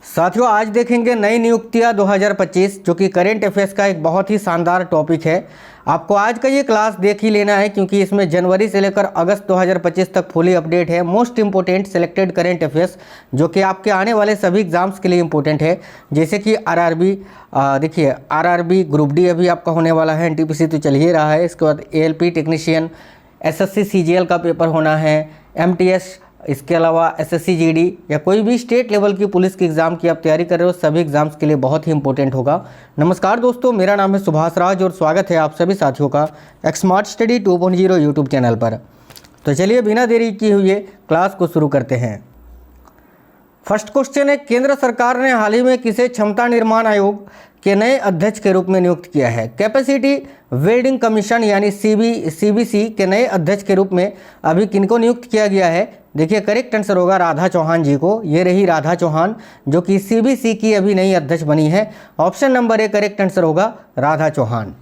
साथियों, आज देखेंगे नई नियुक्तियां 2025 जो कि करेंट अफेयर्स का एक बहुत ही शानदार टॉपिक है। आपको आज का ये क्लास देख ही लेना है क्योंकि इसमें जनवरी से लेकर अगस्त 2025 तक फुली अपडेट है। Most important selected current affairs जो कि आपके आने वाले सभी एग्जाम्स के लिए इंपॉर्टेंट है, जैसे कि आरआरबी। देखिए, आरआरबी ग्रुप डी अभी आपका होने वाला है, एनटीपीसी तो चल ही रहा है। इसके बाद एएलपी टेक्नीशियन, एसएससी सीजीएल का पेपर होना है, एमटीएस, इसके अलावा एसएससी जीडी या कोई भी स्टेट लेवल की पुलिस की एग्ज़ाम की आप तैयारी कर रहे हो, सभी एग्जाम्स के लिए बहुत ही इंपॉर्टेंट होगा। नमस्कार दोस्तों, मेरा नाम है सुभाष राज और स्वागत है आप सभी साथियों का स्मार्ट स्टडी 2.0 यूट्यूब चैनल पर। तो चलिए बिना देरी किए हुए क्लास को शुरू करते हैं। फर्स्ट क्वेश्चन है, केंद्र सरकार ने हाल ही में किसे क्षमता निर्माण आयोग के नए अध्यक्ष के रूप में नियुक्त किया है? कैपेसिटी बिल्डिंग कमीशन यानी सीबीसी के नए अध्यक्ष के रूप में अभी किनको नियुक्त किया गया है? देखिए, करेक्ट आंसर होगा राधा चौहान जी को। ये रही राधा चौहान जो कि सीबीसी की अभी नई अध्यक्ष बनी है। Option number A correct answer होगा राधा चौहान।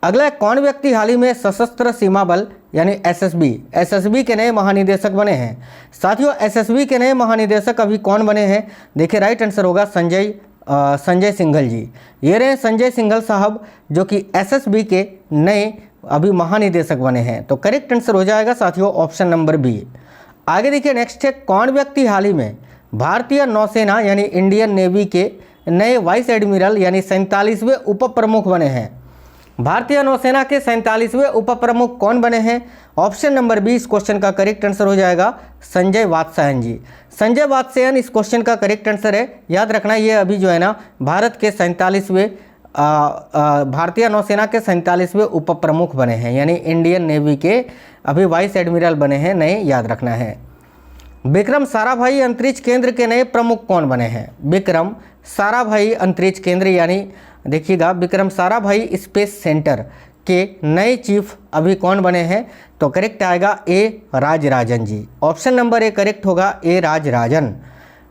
अगला, कौन व्यक्ति हाल ही में सशस्त्र सीमा बल यानी एसएसबी के नए महानिदेशक बने हैं? साथियों, एसएसबी के नए महानिदेशक अभी कौन बने हैं? देखिए, राइट आंसर होगा संजय सिंघल जी। ये रहे संजय सिंघल साहब जो कि एसएसबी के नए अभी महानिदेशक बने हैं। तो करेक्ट आंसर हो जाएगा साथियों ऑप्शन नंबर बी। आगे देखिए, नेक्स्ट है, कौन व्यक्ति हाल ही में भारतीय नौसेना यानी इंडियन नेवी के नए वाइस एडमिरल यानी 47वें उप प्रमुख बने हैं? भारतीय नौसेना के 47वें उप प्रमुख कौन बने हैं? ऑप्शन नंबर बी इस क्वेश्चन का करेक्ट आंसर हो जाएगा संजय वात्स्यायन जी। संजय वात्स्यायन इस क्वेश्चन का करेक्ट आंसर है। याद रखना, ये अभी जो है ना भारत के 47वें भारतीय नौसेना के 47वें उप प्रमुख बने हैं, यानी इंडियन नेवी के अभी वाइस एडमिरल बने हैं नए, याद रखना है। विक्रम साराभाई अंतरिक्ष केंद्र के नए प्रमुख कौन बने हैं? विक्रम साराभाई अंतरिक्ष केंद्र यानी देखिएगा विक्रम साराभाई स्पेस सेंटर के नए चीफ अभी कौन बने हैं? तो करेक्ट आएगा ए राजराजन जी। ऑप्शन नंबर ए करेक्ट होगा ए राजराजन।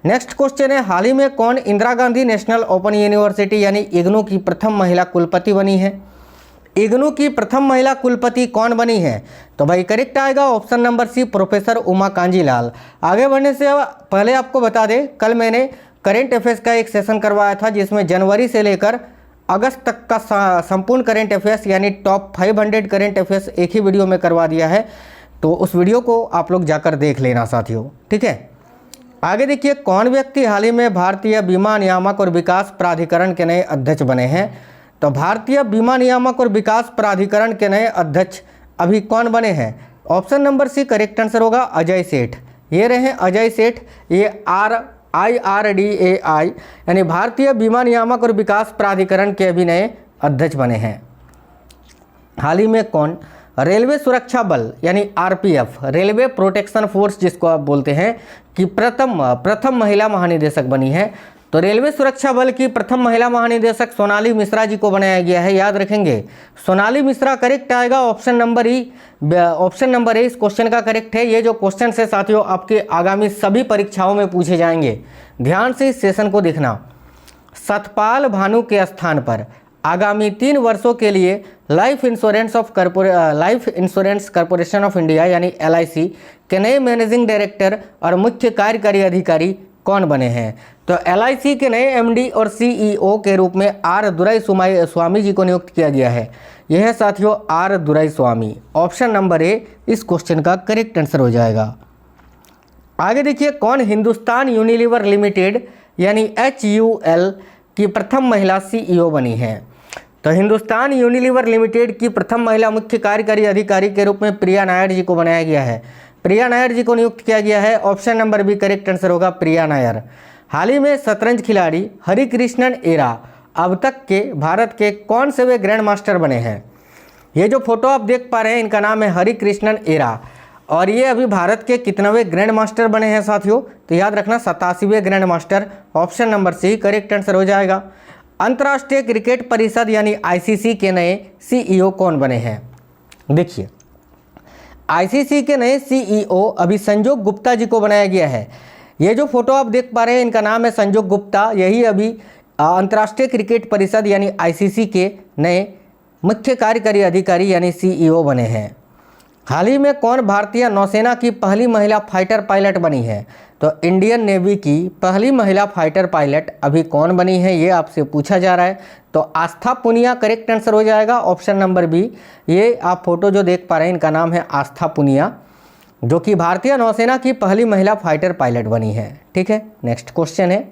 नेक्स्ट क्वेश्चन है, हाल ही में कौन Indira Gandhi national open university यानी इग्नू की प्रथम महिला कुलपति बनी है? इग्नू की प्रथम महिला कुलपति कौन बनी है? तो भाई करेक्ट आएगा option number C professor Uma Kanjilal. आगे बढ़ने से पहले आपको बता दें, कल मैंने करेंट अफेयर्स का एक सेशन करवाया था जिसमें जनवरी से लेकर अगस्त तक का संपूर्ण करेंट अफेयर्स यानी टॉप 500 करेंट अफेयर्स एक ही वीडियो में करवा दिया है। तो उस वीडियो को आप लोग जाकर देख लेना साथियों, ठीक है। आगे देखिए, कौन व्यक्ति हाल ही में भारतीय बीमा नियामक और विकास प्राधिकरण के नए अध्यक्ष बने हैं? तो भारतीय बीमा नियामक और विकास प्राधिकरण के नए अध्यक्ष अभी कौन बने हैं? Option number C correct answer होगा अजय सेठ। ये रहे अजय सेठ। ये IRDAI यानी भारतीय बीमा नियामक और विकास प्राधिकरण के अभी नए अध्यक्ष बने हैं। हाल ही में कौन रेलवे सुरक्षा बल यानी RPF रेलवे प्रोटेक्शन फोर्स जिसको आप बोलते हैं कि प्रथम महिला महानिदेशक बनी है? तो रेलवे सुरक्षा बल की प्रथम महिला महानिदेशक सोनाली मिश्रा जी को बनाया गया है, याद रखेंगे सोनाली मिश्रा करेक्ट आएगा ऑप्शन नंबर ए इस क्वेश्चन का करेक्ट है। ये जो क्वेश्चन है साथियों आपके आगामी सभी परीक्षाओं में पूछे जाएंगे, ध्यान से इस सेशन को देखना। सतपाल भानु के स्थान पर आगामी 3 वर्षों के लिए life insurance corporation of India यानी LIC के नए मैनेजिंग डायरेक्टर और मुख्य कार्यकारी अधिकारी कौन बने हैं? तो LIC के नए MD और CEO के रूप में R दुराईस्वामी जी को नियुक्त किया गया है। यह है साथियों R दुराईस्वामी। ऑप्शन नंबर ए इस क्वेश्चन का करेक्ट आंसर हो जाएगा। आगे देखिए, कौन हिंदुस्तान यूनिलीवर लिमिटेड यानी HUL की प्रथम महिला CEO बनी है? तो हिंदुस्तान यूनिलीवर लिमिटेड की प्रथम महिला मुख्य कार्यकारी अधिकारी के रूप में प्रिया नायर जी को बनाया गया है। प्रिया नायर जी को नियुक्त किया गया है। Option number B correct answer होगा प्रिया नायर। हाल ही में शतरंज खिलाड़ी हरिकृष्णन एरा अब तक के भारत के कौन से वे ग्रैंड मास्टर बने हैं? ये जो फोटो आप देख पा रहे हैं इनका नाम है हरिकृष्णन एरा और ये अभी भारत के कितनवें ग्रैंड मास्टर बने हैं साथियों? तो याद रखना 87वें grandmaster. Option number C correct answer हो जाएगा। अंतर्राष्ट्रीय क्रिकेट परिषद यानी ICC के नए CEO कौन बने हैं? देखिए, ICC के नए CEO अभी संजोग गुप्ता जी को बनाया गया है। ये जो फोटो आप देख पा रहे हैं इनका नाम है संजोग गुप्ता। यही अभी अंतर्राष्ट्रीय क्रिकेट परिषद यानी ICC के नए मुख्य कार्यकारी अधिकारी यानी CEO बने हैं। हाल ही में कौन भारतीय नौसेना की पहली महिला फाइटर पायलट बनी है? तो इंडियन नेवी की पहली महिला फाइटर पायलट अभी कौन बनी है, ये आपसे पूछा जा रहा है। तो आस्था पुनिया करेक्ट आंसर हो जाएगा, ऑप्शन नंबर बी। ये आप फोटो जो देख पा रहे हैं इनका नाम है आस्था पुनिया, जो कि भारतीय नौसेना की पहली महिला फाइटर पायलट बनी है। ठीक है, नेक्स्ट क्वेश्चन है।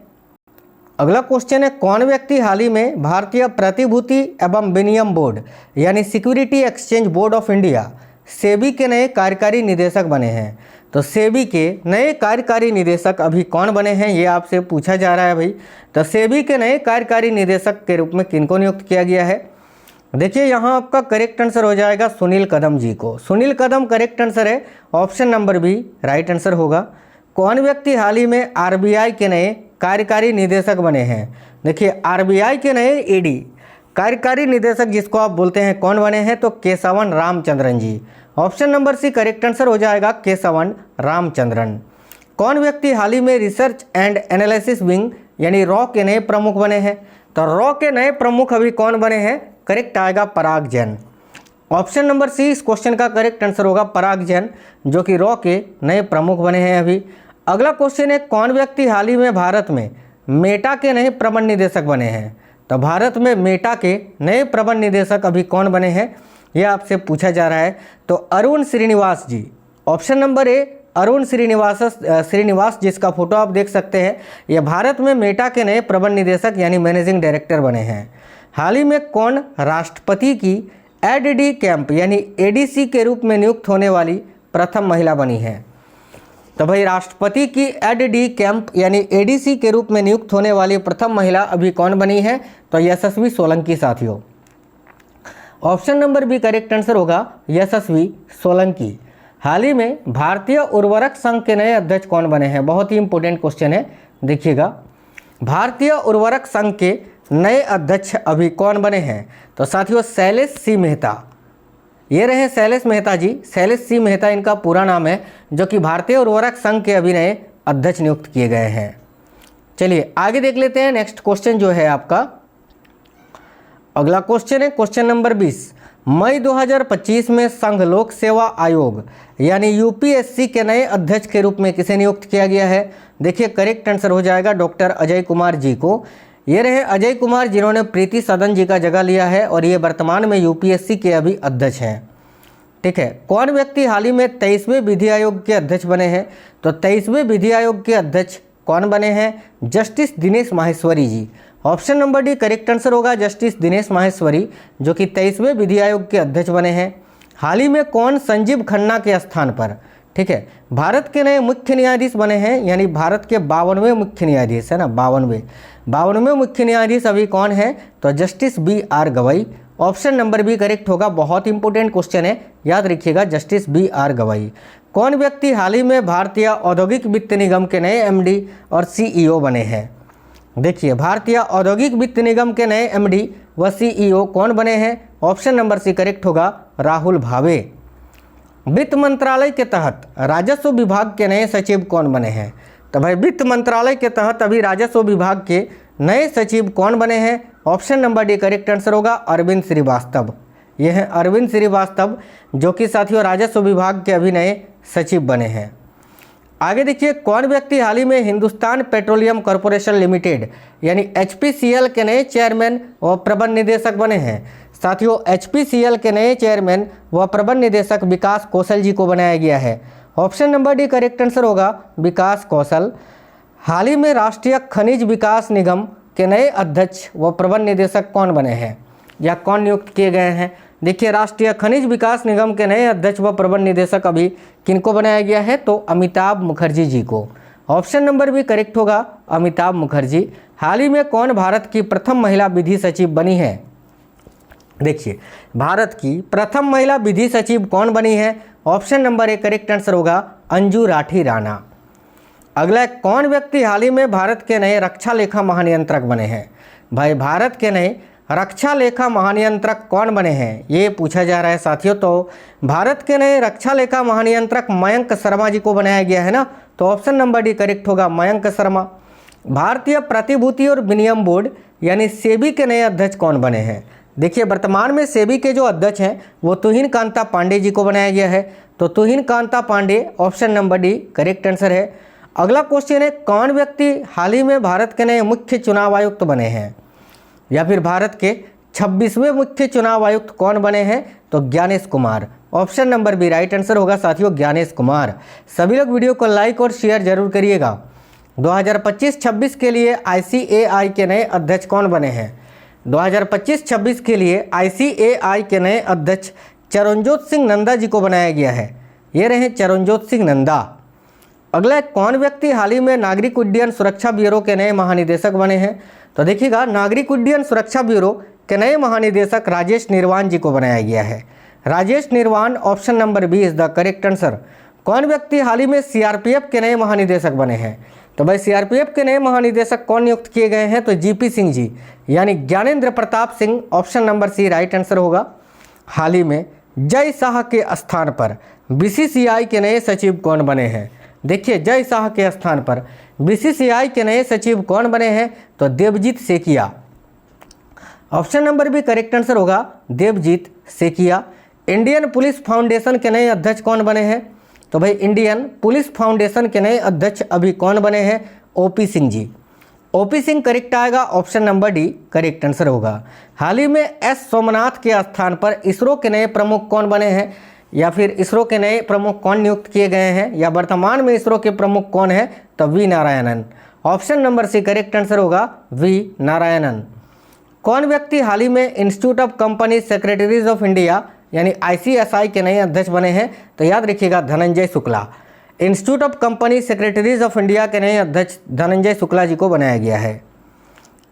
अगला क्वेश्चन है, कौन व्यक्ति हाल ही में भारतीय प्रतिभूति एवं विनिमय बोर्ड यानी security exchange board of India SEBI के नए कार्यकारी निदेशक बने हैं? तो सेबी के नए कार्यकारी निदेशक अभी कौन बने हैं, ये आपसे पूछा जा रहा है भाई। तो सेबी के नए कार्यकारी निदेशक के रूप में किनको नियुक्त किया गया है? देखिए यहाँ आपका करेक्ट आंसर हो जाएगा सुनील कदम जी को। सुनील कदम करेक्ट आंसर है, option number B right answer होगा। कौन व्यक्ति हाल ही में आरबीआई के नए कार्यकारी निदेशक बने हैं? देखिए आरबीआई के नए ईडी कार्यकारी निदेशक जिसको आप बोलते हैं कौन बने हैं? तो Keshavan Ramachandran ji. Option number C correct answer हो जाएगा केशवन रामचंद्रन। कौन व्यक्ति हाल ही में रिसर्च एंड एनालिसिस विंग यानी रॉ के नए प्रमुख बने हैं? तो रॉ के नए प्रमुख अभी कौन बने हैं? करेक्ट आएगा पराग जैन। ऑप्शन नंबर सी इस क्वेश्चन का करेक्ट आंसर होगा पराग जैन, जो कि रॉ के नए प्रमुख बने हैं अभी। अगला क्वेश्चन है, कौन व्यक्ति हाल ही में भारत में मेटा के नए प्रबंध निदेशक बने हैं? तो भारत में मेटा के नए प्रबंध निदेशक अभी कौन बने हैं, यह आपसे पूछा जा रहा है। तो Arun Srinivas ji. Option number A Arun Srinivas जिसका फोटो आप देख सकते हैं, यह भारत में मेटा के नए प्रबंध निदेशक यानी मैनेजिंग डायरेक्टर बने हैं। हाल ही में कौन राष्ट्रपति की एडडी कैंप यानी एडीसी के रूप में नियुक्त होने वाली प्रथम महिला बनी है? तो भाई राष्ट्रपति की एडडी कैंप यानी एडीसी के रूप में नियुक्त होने वाली प्रथम महिला अभी कौन बनी है? तो यशस्वी सोलंकी साथियों। Option number B correct answer होगा यशस्वी सोलंकी। हाल ही में भारतीय उर्वरक संघ के नए अध्यक्ष कौन बने हैं? बहुत ही इंपॉर्टेंट क्वेश्चन है, देखिएगा। भारतीय उर्वरक संघ के नए अध्यक्ष अभी कौन बने हैं? तो साथियों शैलेश सी मेहता, ये रहे शैलेश मेहता जी। शैलेश सी मेहता इनका पूरा नाम है, जो कि भारतीय उर्वरक संघ के अभी नए अध्यक्ष नियुक्त किए गए हैं। चलिए आगे देख लेते हैं नेक्स्ट क्वेश्चन जो है आपका। अगला क्वेश्चन है क्वेश्चन नंबर 20। मई 2025 में संघ लोक सेवा आयोग यानी यूपीएससी के नए अध्यक्ष के रूप में किसे नियुक्त किया गया है? देखिए करेक्ट आंसर हो जाएगा डॉक्टर अजय कुमार जी को। ये रहे अजय कुमार जिन्होंने प्रीति सदन जी का जगह लिया है और ये वर्तमान में यूपीएससी के अभी अध्यक्ष हैं। ठीक है, कौन व्यक्ति हाल ही में 23वें विधि आयोग के अध्यक्ष बने हैं? तो 23वें विधि आयोग के अध्यक्ष कौन बने हैं? Justice Dinesh Maheshwari ji. Option number D correct answer होगा जस्टिस दिनेश माहेश्वरी, जो कि 23वें विधि आयोग के अध्यक्ष बने हैं। हाल ही में कौन संजीव खन्ना के स्थान पर, ठीक है, भारत के नए मुख्य न्यायाधीश बने हैं? यानी भारत के 52वें मुख्य न्यायाधीश है ना, 52वें मुख्य न्यायाधीश अभी कौन है? तो justice BR Gavai. Option number B correct होगा, बहुत इंपॉर्टेंट क्वेश्चन है, याद रखिएगा जस्टिस BR गवई। कौन व्यक्ति हाल ही में भारतीय औद्योगिक वित्त निगम के नए MD और CEO बने हैं? देखिए भारतीय औद्योगिक वित्त निगम के नए MD व CEO कौन बने हैं? ऑप्शन नंबर सी करेक्ट होगा राहुल भावे। वित्त मंत्रालय के तहत राजस्व विभाग के नए सचिव कौन बने हैं? तो भाई वित्त मंत्रालय के तहत अभी राजस्व विभाग के नए सचिव कौन बने हैं? Option number D correct answer होगा अरविंद श्रीवास्तव। ये हैं अरविंद श्रीवास्तव, जो कि साथियों राजस्व विभाग के अभी नए सचिव बने हैं। आगे देखिए, कौन व्यक्ति हाल ही में हिंदुस्तान पेट्रोलियम कॉरपोरेशन लिमिटेड यानी HPCL के नए चेयरमैन व प्रबंध निदेशक बने हैं? साथियों HPCL के नए चेयरमैन व प्रबंध निदेशक विकास कौशल जी को बनाया गया है। Option number D correct answer होगा विकास कौशल। हाल ही में राष्ट्रीय खनिज विकास निगम के नए अध्यक्ष व प्रबंध निदेशक कौन बने हैं या कौन नियुक्त किए गए हैं? देखिए राष्ट्रीय खनिज विकास निगम के नए अध्यक्ष व प्रबंध निदेशक अभी किनको बनाया गया है? तो अमिताभ मुखर्जी जी को। ऑप्शन नंबर भी करेक्ट होगा अमिताभ मुखर्जी। हाल ही में कौन भारत की प्रथम महिला विधि सचिव बनी है? देखिए भारत की प्रथम महिला विधि सचिव कौन बनी है? Option number A correct answer होगा अंजू राठी राणा। अगला, कौन व्यक्ति हाल ही में भारत के नए रक्षा लेखा महानियंत्रक बने हैं? भाई भारत के नए रक्षा लेखा महानियंत्रक कौन बने हैं, ये पूछा जा रहा है साथियों। तो भारत के नए रक्षा लेखा महानियंत्रक मयंक शर्मा जी को बनाया गया है ना, तो ऑप्शन नंबर डी करेक्ट होगा मयंक शर्मा। भारतीय प्रतिभूति और विनिमय बोर्ड यानी सेबी के नए अध्यक्ष कौन बने हैं? देखिए वर्तमान में सेबी के जो अध्यक्ष हैं वो तुहिन कांता पांडे जी को बनाया गया है। तो Tuhin Kanta Pandey, option number D correct answer है। अगला क्वेश्चन है, कौन व्यक्ति हाल ही में भारत के नए मुख्य चुनाव आयुक्त बने हैं, या फिर भारत के 26वें मुख्य चुनाव आयुक्त कौन बने हैं, तो Gyanesh Kumar, option number B right answer होगा साथियों, ज्ञानेश कुमार। सभी लोग वीडियो को लाइक और शेयर जरूर करिएगा। 2025-26 के लिए ICAI के नए अध्यक्ष कौन बने हैं? 2025-26 के लिए ICAI के नए अध्यक्ष चरणजोत सिंह नंदा जी को बनाया गया है। ये रहे चरणजोत सिंह नंदा। अगला, कौन व्यक्ति हाल ही में नागरिक उड्डयन सुरक्षा ब्यूरो के नए महानिदेशक बने हैं? तो देखिएगा, नागरिक उड्डयन सुरक्षा ब्यूरो के नए महानिदेशक राजेश निर्वाण जी को बनाया गया है। Rajesh Nirwan, option number B is the correct answer. कौन व्यक्ति हाल ही में CRPF के नए महानिदेशक बने हैं? तो भाई CRPF के नए महानिदेशक कौन नियुक्त किए गए हैं? तो GP सिंह जी, यानी Gyanendra Pratap Singh, option number C right answer होगा। हाल ही में जय शाह के स्थान पर BCCI के नए सचिव कौन बने हैं? देखिए, जय शाह के स्थान पर BCCI के नए सचिव कौन बने हैं? तो Devajit Saikia, option number B correct answer होगा, Devajit Saikia. Indian police foundation के नए अध्यक्ष कौन बने हैं? तो भाई इंडियन पुलिस फाउंडेशन के नए अध्यक्ष अभी कौन बने हैं? OP Singh ji, OP Singh correct आएगा, option number D correct answer होगा। हाल ही में S सोमनाथ के स्थान पर इसरो के नए प्रमुख कौन बने हैं, या फिर इसरो के नए प्रमुख कौन नियुक्त किए गए हैं, या वर्तमान में इसरो के प्रमुख कौन है? तो V Narayanan, option number C correct answer होगा, V नारायणन। कौन व्यक्ति हाल ही में institute of company secretaries of India यानी ICSI के नए अध्यक्ष बने हैं? तो याद रखिएगा, Dhananjay Shukla. Institute of company secretaries of India के नए अध्यक्ष धनंजय शुक्ला जी को बनाया गया है।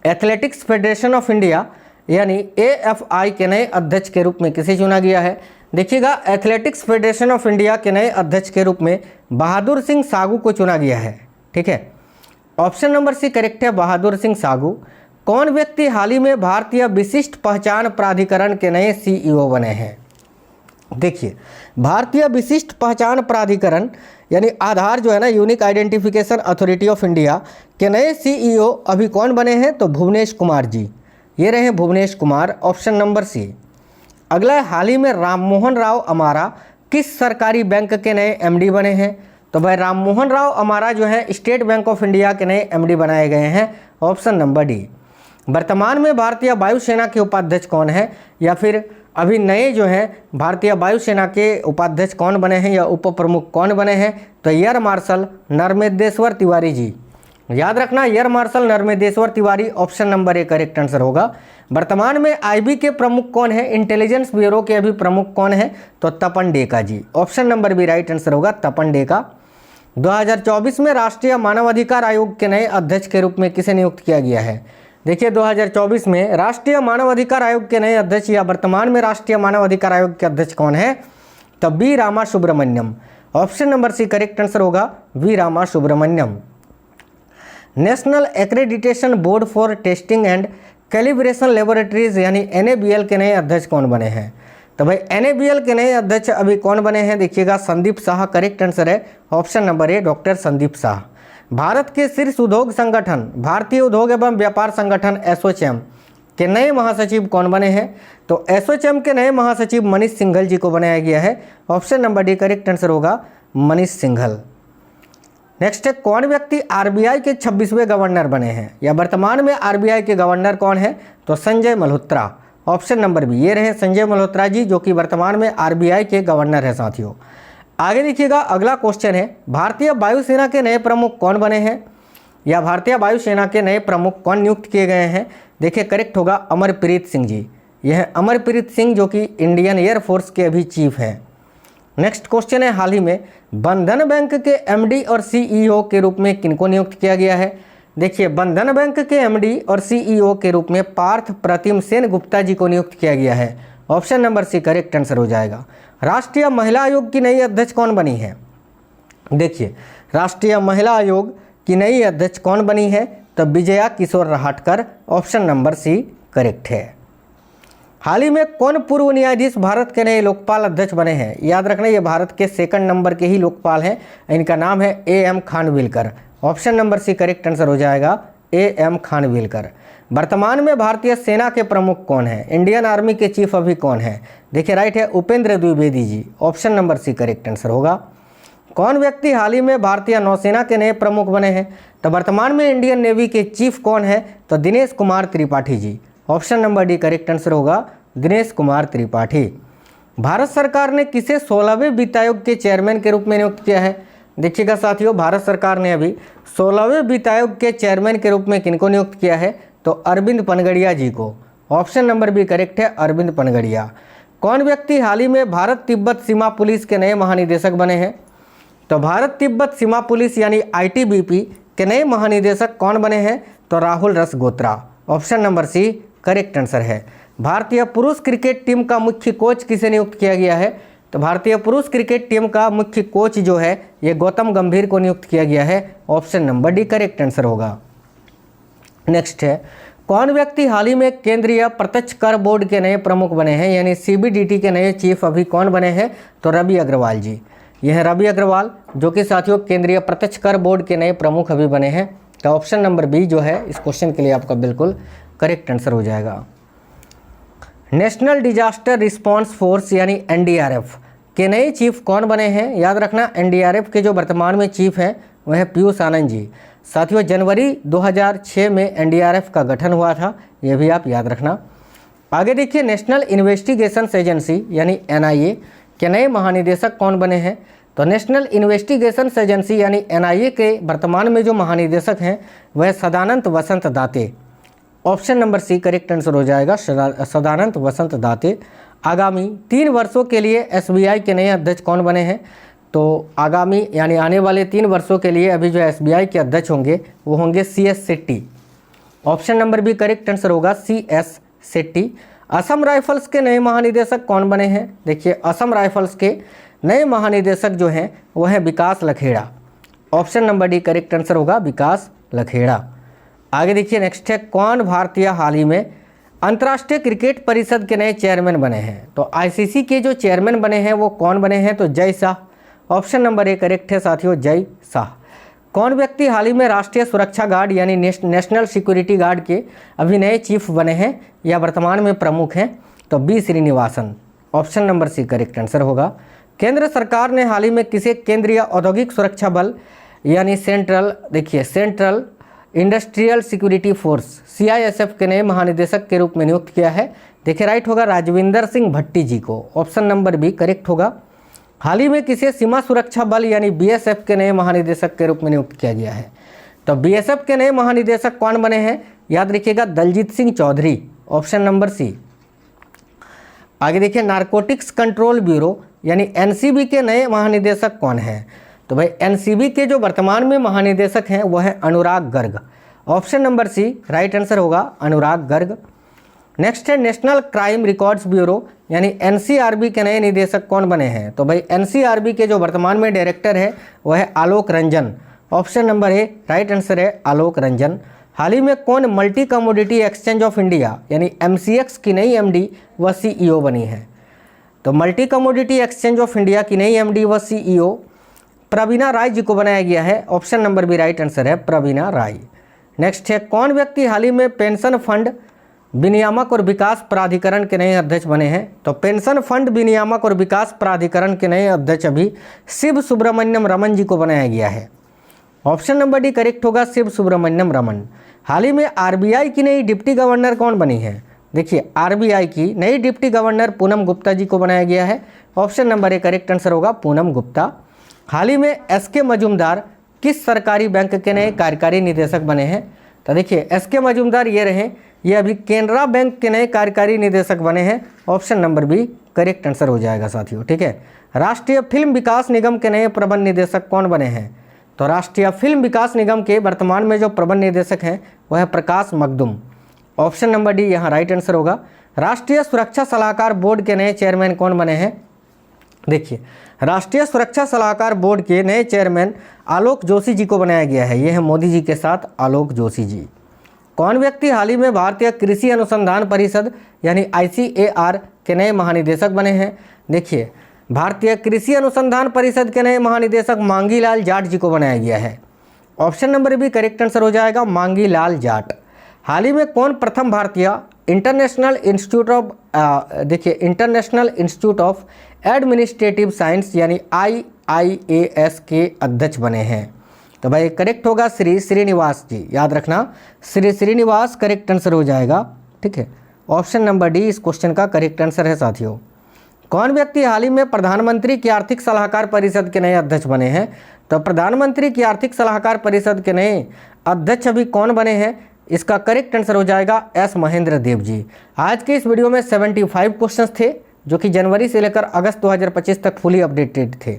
एथलेटिक्स फेडरेशन ऑफ इंडिया यानी AFI के नए अध्यक्ष के रूप में किसे चुना गया है? देखिएगा, एथलेटिक्स फेडरेशन ऑफ इंडिया के नए अध्यक्ष के रूप में बहादुर सिंह सागू को चुना गया है। ठीक है, ऑप्शन नंबर सी करेक्ट है, बहादुर सिंह सागू। कौन व्यक्ति हाल ही में भारतीय विशिष्ट पहचान प्राधिकरण के नए CEO बने हैं? देखिए, भारतीय विशिष्ट पहचान प्राधिकरण यानी आधार जो है ना, unique identification authority of India के नए CEO अभी कौन बने हैं? तो भुवनेश कुमार जी, ये रहे Bhuvnesh Kumar, option number C. अगला है, हाल ही में राममोहन राव अमारा किस सरकारी बैंक के नए MD बने हैं? तो भाई राममोहन राव अमारा जो है स्टेट बैंक ऑफ इंडिया के नए MD बनाए गए हैं, ऑप्शन नंबर डी। वर्तमान में भारतीय वायुसेना के उपाध्यक्ष कौन है, या फिर अभी नए जो हैं भारतीय वायुसेना के उपाध्यक्ष कौन बने हैं या उप प्रमुख कौन बने हैं? तो एयर मार्शल नर्मदेश्वर तिवारी जी, याद रखना, air marshal Narmadeshwar Tiwari, option number A correct answer होगा। वर्तमान में IB के प्रमुख कौन है? इंटेलिजेंस ब्यूरो के अभी प्रमुख कौन है? तो Tapan Deka ji, option number B right answer होगा, तपन डेका। 2024 में राष्ट्रीय मानवाधिकार आयोग के नए अध्यक्ष के रूप में किसे नियुक्त किया गया है? देखिए, 2024 में राष्ट्रीय मानवाधिकार आयोग के नए अध्यक्ष या वर्तमान में राष्ट्रीय मानवाधिकार आयोग के अध्यक्ष कौन है? तो B Rama Subramanian, option number C correct answer होगा, V Rama Subramanian. National accreditation board for testing and calibration laboratories यानी NABL के नए अध्यक्ष कौन बने हैं? तो भाई NABL के नए अध्यक्ष अभी कौन बने हैं? देखिएगा, संदीप शाह करेक्ट आंसर है, ऑप्शन नंबर ए डॉक्टर संदीप शाह। भारत के शीर्ष उद्योग संगठन भारतीय उद्योग एवं व्यापार संगठन ASSOCHAM के नए महासचिव कौन बने हैं? तो ASSOCHAM के नए महासचिव मनीष सिंघल जी को बनाया गया है, option number D correct answer होगा, मनीष सिंघल। नेक्स्ट है, कौन व्यक्ति RBI के 26वें गवर्नर बने हैं, या वर्तमान में RBI के गवर्नर कौन है? तो Sanjay Malhotra, option number B, ये रहे संजय मल्होत्रा जी, जो कि वर्तमान में RBI के गवर्नर है साथियों। आगे देखिएगा, अगला क्वेश्चन है, भारतीय वायुसेना के नए प्रमुख कौन बने हैं, या भारतीय वायुसेना के नए प्रमुख कौन नियुक्त किए गए हैं? देखिए, करेक्ट होगा अमरप्रीत सिंह जी, यह है अमरप्रीत सिंह, जो कि इंडियन एयरफोर्स के अभी चीफ हैं। नेक्स्ट क्वेश्चन है, हाल ही में बंधन बैंक के MD और CEO के रूप में किनको नियुक्त किया गया है? देखिए, बंधन बैंक के MD और CEO के रूप में पार्थ प्रतिम सेन गुप्ता जी को नियुक्त किया गया है, option number C correct answer हो जाएगा। राष्ट्रीय महिला आयोग की नई अध्यक्ष कौन बनी है? देखिए, राष्ट्रीय महिला आयोग की नई अध्यक्ष कौन बनी है? तो Vijaya Kishore Rahatkar, option number C correct है। हाल ही में कौन पूर्व न्यायाधीश भारत के नए लोकपाल अध्यक्ष बने हैं? याद रखना, ये भारत के 2nd नंबर के ही लोकपाल हैं, इनका नाम है AM Khanwilkar, option number C correct answer हो जाएगा, A.M. खानविलकर। वर्तमान में भारतीय सेना के प्रमुख कौन है? इंडियन आर्मी के चीफ अभी कौन है? देखिए राइट है Upendra Dwivedi ji. Option number C correct answer होगा। कौन व्यक्ति हाल ही में भारतीय नौसेना के नए प्रमुख बने हैं? तो वर्तमान में इंडियन नेवी के चीफ कौन है? तो Dinesh Kumar Tripathi ji. Option number D correct answer होगा, दिनेश कुमार त्रिपाठी। भारत सरकार ने किसे 16वें वित्त आयोग के चेयरमैन के रूप में नियुक्त किया है? देखिएगा साथियों, भारत सरकार ने अभी 16वें वित्त आयोग के चेयरमैन के रूप में किनको नियुक्त किया है? तो अरविंद पनगड़िया जी को। ऑप्शन नंबर बी करेक्ट है, अरविंद पनगड़िया। कौन व्यक्ति हाल ही में भारत तिब्बत सीमा पुलिस के नए महानिदेशक बने हैं? तो भारत तिब्बत सीमा पुलिस यानी ITBP के नए महानिदेशक कौन बने हैं? तो Rahul Rasgotra. Option number C correct answer है। भारतीय पुरुष क्रिकेट टीम का मुख्य कोच किसे नियुक्त किया गया है? तो भारतीय पुरुष क्रिकेट टीम का मुख्य कोच जो है ये गौतम गंभीर को नियुक्त किया गया है। Option number D correct answer होगा। नेक्स्ट है, कौन व्यक्ति हाल ही में केंद्रीय प्रत्यक्ष कर बोर्ड के नए प्रमुख बने हैं? यानी CBDT के नए चीफ अभी कौन बने हैं? तो रवि अग्रवाल जी। यह है रवि अग्रवाल जो कि साथियों केंद्रीय प्रत्यक्ष कर बोर्ड के नए प्रमुख अभी बने हैं। तो ऑप्शन नंबर बी जो है इस क्वेश्चन के लिए आपका बिल्कुल करेक्ट आंसर हो जाएगा। नेशनल डिजास्टर रिस्पांस फोर्स यानी NDRF के नए चीफ कौन बने हैं? याद रखना NDRF के जो वर्तमान में चीफ हैं वह है पीयूष आनंद जी। साथियों जनवरी 2006 में NDRF का गठन हुआ था, यह भी आप याद रखना। आगे देखिए, नेशनल इन्वेस्टिगेशंस एजेंसी यानी NIA के नए महानिदेशक कौन बने हैं? तो नेशनल इन्वेस्टिगेशंस एजेंसी यानी NIA के वर्तमान में जो महानिदेशक हैं वह Sadanand Vasant Date. Option number C correct answer हो जाएगा, सदानंद वसंत दाते। आगामी 3 वर्षों के लिए SBI के नए अध्यक्ष कौन बने हैं? तो आगामी यानी आने वाले 3 वर्षों के लिए अभी जो SBI के अध्यक्ष होंगे वो होंगे CS Setty. Option number B correct answer होगा, CS सेट्टी। असम राइफल्स के नए महानिदेशक कौन बने हैं? देखिए असम राइफल्स के नए महानिदेशक जो हैं वो है Vikas Lakhera. Option number D correct answer होगा, विकास लखेड़ा। आगे देखिए नेक्स्ट है, कौन भारतीय हाल ही में अंतर्राष्ट्रीय क्रिकेट परिषद के नए चेयरमैन बने हैं? तो ICC के जो चेयरमैन बने हैं वो कौन बने हैं? तो Jay Shah. Option number A correct है साथियों, जय शाह। कौन व्यक्ति हाल ही में राष्ट्रीय सुरक्षा गार्ड यानी नेशनल सिक्योरिटी गार्ड के अभी नए चीफ बने हैं या वर्तमान में प्रमुख हैं? तो B Srinivasan. Option number C correct answer होगा। केंद्र सरकार ने हाल ही में किसे केंद्रीय औद्योगिक सुरक्षा बल यानी central industrial security force CISF के नए महानिदेशक के रूप में नियुक्त किया है? देखिए राइट होगा, राजविंदर सिंह भट्टी जी को। ऑप्शन नंबर बी करेक्ट होगा। हाल ही में किसे सीमा सुरक्षा बल यानी BSF के नए महानिदेशक के रूप में नियुक्त किया गया है? तो BSF के नए महानिदेशक कौन बने हैं? याद रखिएगा, Daljit Singh Chaudhary. Option number C. आगे देखिए, नारकोटिक्स कंट्रोल ब्यूरो यानी NCB के नए महानिदेशक कौन है? तो भाई NCB के जो वर्तमान में महानिदेशक हैं वो है Anurag Garg. Option number C right answer होगा, अनुराग गर्ग। नेक्स्ट है, नेशनल क्राइम रिकॉर्ड्स ब्यूरो यानी NCRB के नए निदेशक कौन बने हैं? तो भाई NCRB के जो वर्तमान में डायरेक्टर है वह है Alok Ranjan. Option number A right answer है, आलोक रंजन। हाल ही में कौन multi commodity exchange of India यानी MCX की नई MD व CEO बनी है? तो multi commodity exchange of India की नई MD व CEO प्रवीणा राय जी को बनाया गया है। Option number B right answer है, प्रवीणा राय। नेक्स्ट है, कौन व्यक्ति हाल ही में पेंशन फंड विनियामक और विकास प्राधिकरण के नए अध्यक्ष बने हैं? तो पेंशन फंड विनियामक और विकास प्राधिकरण के नए अध्यक्ष अभी शिव सुब्रमण्यम रमन जी को बनाया गया है। ऑप्शन नंबर डी करेक्ट होगा, शिव सुब्रमण्यम रमन। हाल ही में RBI की नई डिप्टी गवर्नर कौन बनी है? देखिए RBI की नई डिप्टी गवर्नर पूनम गुप्ता जी को बनाया गया है। Option number A correct answer होगा, पूनम गुप्ता। हाल ही में SK मजूमदार किस सरकारी बैंक के नए कार्यकारी निदेशक बने हैं? तो देखिए SK मजूमदार ये रहे, ये अभी केनरा बैंक के नए कार्यकारी निदेशक बने हैं। Option number B correct answer हो जाएगा साथियों, ठीक है। राष्ट्रीय फिल्म विकास निगम के नए प्रबंध निदेशक कौन बने हैं? तो राष्ट्रीय फिल्म विकास निगम के वर्तमान में जो प्रबंध निदेशक हैं वह है प्रकाश मखदूम। ऑप्शन नंबर डी यहाँ राइट आंसर होगा। राष्ट्रीय सुरक्षा सलाहकार बोर्ड के नए चेयरमैन कौन बने हैं? देखिए राष्ट्रीय सुरक्षा सलाहकार बोर्ड के नए चेयरमैन आलोक जोशी जी को बनाया गया है। ये है मोदी जी के साथ आलोक जोशी जी। कौन व्यक्ति हाल ही में भारतीय कृषि अनुसंधान परिषद यानी ICAR के नए महानिदेशक बने हैं? देखिए भारतीय कृषि अनुसंधान परिषद के नए महानिदेशक मांगीलाल जाट जी को बनाया गया है। Option number B correct answer हो जाएगा मांगी लाल जाट। हाल ही में कौन प्रथम भारतीय international institute of administrative science यानी IIAS के अध्यक्ष बने हैं? तो भाई करेक्ट होगा श्री श्रीनिवास जी, याद रखना श्री श्रीनिवास करेक्ट आंसर हो जाएगा। ठीक है, ऑप्शन नंबर डी इस क्वेश्चन का करेक्ट आंसर है साथियों। कौन व्यक्ति हाल ही में प्रधानमंत्री की आर्थिक सलाहकार परिषद के नए अध्यक्ष बने हैं? तो प्रधानमंत्री की आर्थिक सलाहकार परिषद के नए अध्यक्ष अभी कौन बने हैं? इसका करेक्ट आंसर हो जाएगा S महेंद्र देव जी। आज के इस वीडियो में 75 क्वेश्चंस थे जो कि जनवरी से लेकर अगस्त 2025 तक फुली अपडेटेड थे।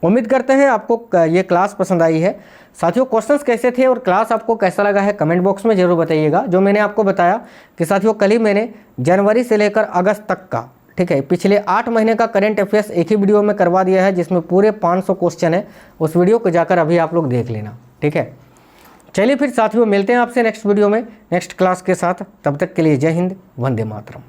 उम्मीद करते हैं आपको ये क्लास पसंद आई है। साथियों क्वेश्चंस कैसे थे और क्लास आपको कैसा लगा है कमेंट बॉक्स में जरूर बताइएगा। जो मैंने आपको बताया कि साथियों कल ही मैंने जनवरी से लेकर अगस्त तक का, ठीक है, पिछले 8 महीने का करंट अफेयर्स एक ही वीडियो में करवा दिया है जिसमें पूरे 500 क्वेश्चन है। उस वीडियो को जाकर अभी आप लोग देख लेना। ठीक है, चलिए फिर साथियों मिलते हैं आपसे नेक्स्ट वीडियो में नेक्स्ट क्लास के साथ। तब तक के लिए जय हिंद, वंदे मातरम।